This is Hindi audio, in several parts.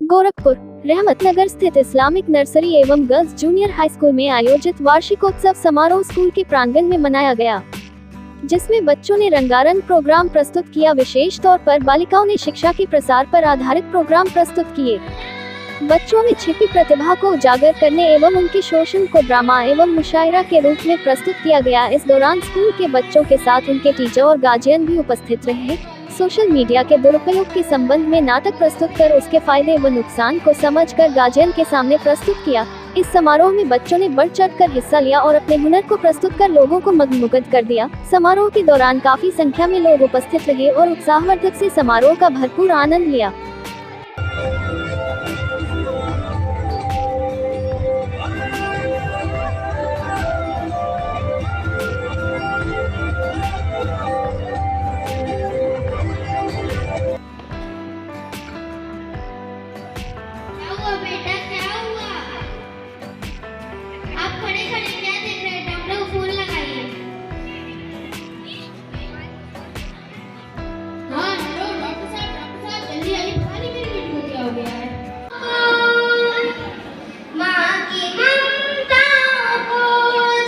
गोरखपुर रहमतनगर स्थित इस्लामिक नर्सरी एवं गर्ल्स जूनियर हाई स्कूल में आयोजित वार्षिकोत्सव समारोह स्कूल के प्रांगण में मनाया गया, जिसमें बच्चों ने रंगारंग प्रोग्राम प्रस्तुत किया। विशेष तौर पर बालिकाओं ने शिक्षा के प्रसार पर आधारित प्रोग्राम प्रस्तुत किए। बच्चों में छिपी प्रतिभा को उजागर करने एवं उनके शोषण को ड्रामा एवं मुशायरा के रूप में प्रस्तुत किया गया। इस दौरान स्कूल के बच्चों के साथ उनके टीचर और गार्जियन भी उपस्थित रहे। सोशल मीडिया के दुरुपयोग के संबंध में नाटक प्रस्तुत कर उसके फायदे व नुकसान को समझकर गार्जियन के सामने प्रस्तुत किया। इस समारोह में बच्चों ने बढ़ चढ़कर हिस्सा लिया और अपने हुनर को प्रस्तुत कर लोगों को मंत्रमुग्ध कर दिया। समारोह के दौरान काफी संख्या में लोग उपस्थित रहे और उत्साहवर्धक से समारोह का भरपूर आनंद लिया। बेटा क्या हुआ? आप खड़े खड़े क्या देख रहे हैं? डॉक्टर को फोन लगाइए। हाँ हेलो डॉक्टर साहब जल्दी आइए, पता नहीं मेरी बेटी को क्या हो गया है। माँ की ममता को,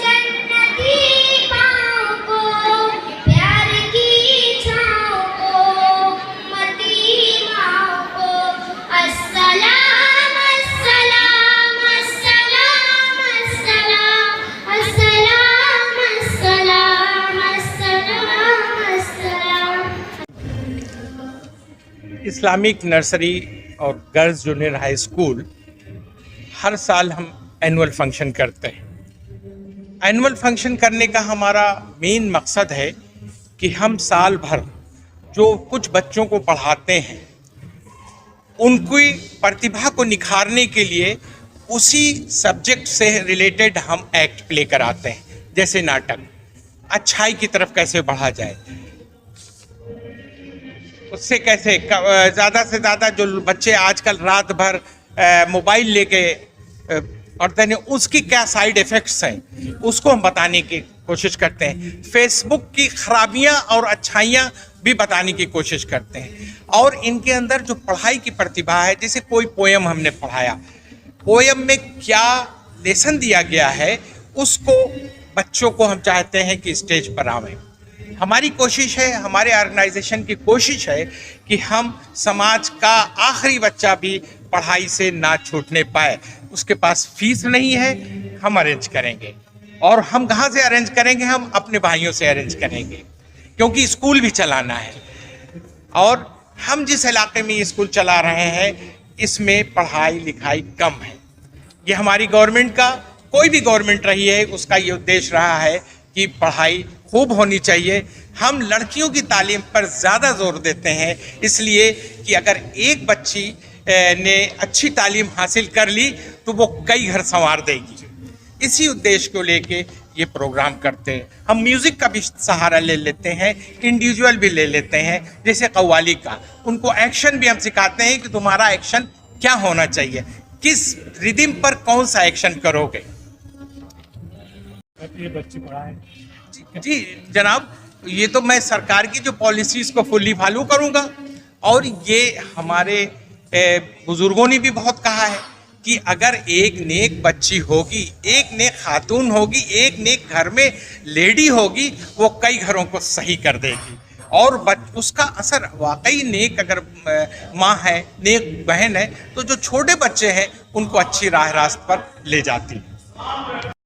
जन्नती पाँव को, प्यार की छाँव को, मती माँ को अस्सलाम इस्लामिक नर्सरी और गर्ल्स जूनियर हाई स्कूल हर साल हम एनुअल फंक्शन करते हैं। एनुअल फंक्शन करने का हमारा मेन मकसद है कि हम साल भर जो कुछ बच्चों को पढ़ाते हैं उनकी प्रतिभा को निखारने के लिए उसी सब्जेक्ट से रिलेटेड हम एक्ट प्ले कराते हैं। जैसे नाटक, अच्छाई की तरफ कैसे बढ़ा जाए, उससे कैसे ज़्यादा से ज़्यादा जो बच्चे आजकल रात भर मोबाइल लेके पढ़ते हैं उसकी क्या साइड इफ़ेक्ट्स हैं उसको हम बताने की कोशिश करते हैं। फेसबुक की खराबियां और अच्छाइयां भी बताने की कोशिश करते हैं। और इनके अंदर जो पढ़ाई की प्रतिभा है, जैसे कोई पोएम हमने पढ़ाया, पोएम में क्या लेसन दिया गया है उसको बच्चों को हम चाहते हैं कि स्टेज पर आवें। हमारी कोशिश है, हमारे ऑर्गेनाइजेशन की कोशिश है कि हम समाज का आखिरी बच्चा भी पढ़ाई से ना छूटने पाए। उसके पास फीस नहीं है, हम अरेंज करेंगे। और हम कहाँ से अरेंज करेंगे? हम अपने भाइयों से अरेंज करेंगे, क्योंकि स्कूल भी चलाना है। और हम जिस इलाके में ये स्कूल चला रहे हैं इसमें पढ़ाई लिखाई कम है। ये हमारी गवर्नमेंट का, कोई भी गवर्नमेंट रही है, उसका ये उद्देश्य रहा है कि पढ़ाई खूब होनी चाहिए। हम लड़कियों की तालीम पर ज़्यादा जोर देते हैं, इसलिए कि अगर एक बच्ची ने अच्छी तालीम हासिल कर ली तो वो कई घर संवार देगी। इसी उद्देश्य को लेके ये प्रोग्राम करते हैं। हम म्यूज़िक का भी सहारा ले लेते हैं, इंडिविजुअल भी ले लेते हैं। जैसे कव्वाली का, उनको एक्शन भी हम सिखाते हैं कि तुम्हारा एक्शन क्या होना चाहिए, किस रिदम पर कौन सा एक्शन करोगे। ये बच्चे पढ़ाएं। जी जनाब, ये तो मैं सरकार की जो पॉलिसीज़ को फुल्ली फॉलो करूँगा। और ये हमारे बुज़ुर्गों ने भी बहुत कहा है कि अगर एक नेक बच्ची होगी, एक नेक खातून होगी, एक नेक घर में लेडी होगी, वो कई घरों को सही कर देगी। और उसका असर वाकई नेक अगर माँ है, नेक बहन है, तो जो छोटे बच्चे हैं उनको अच्छी राह रास्त पर ले जाती है।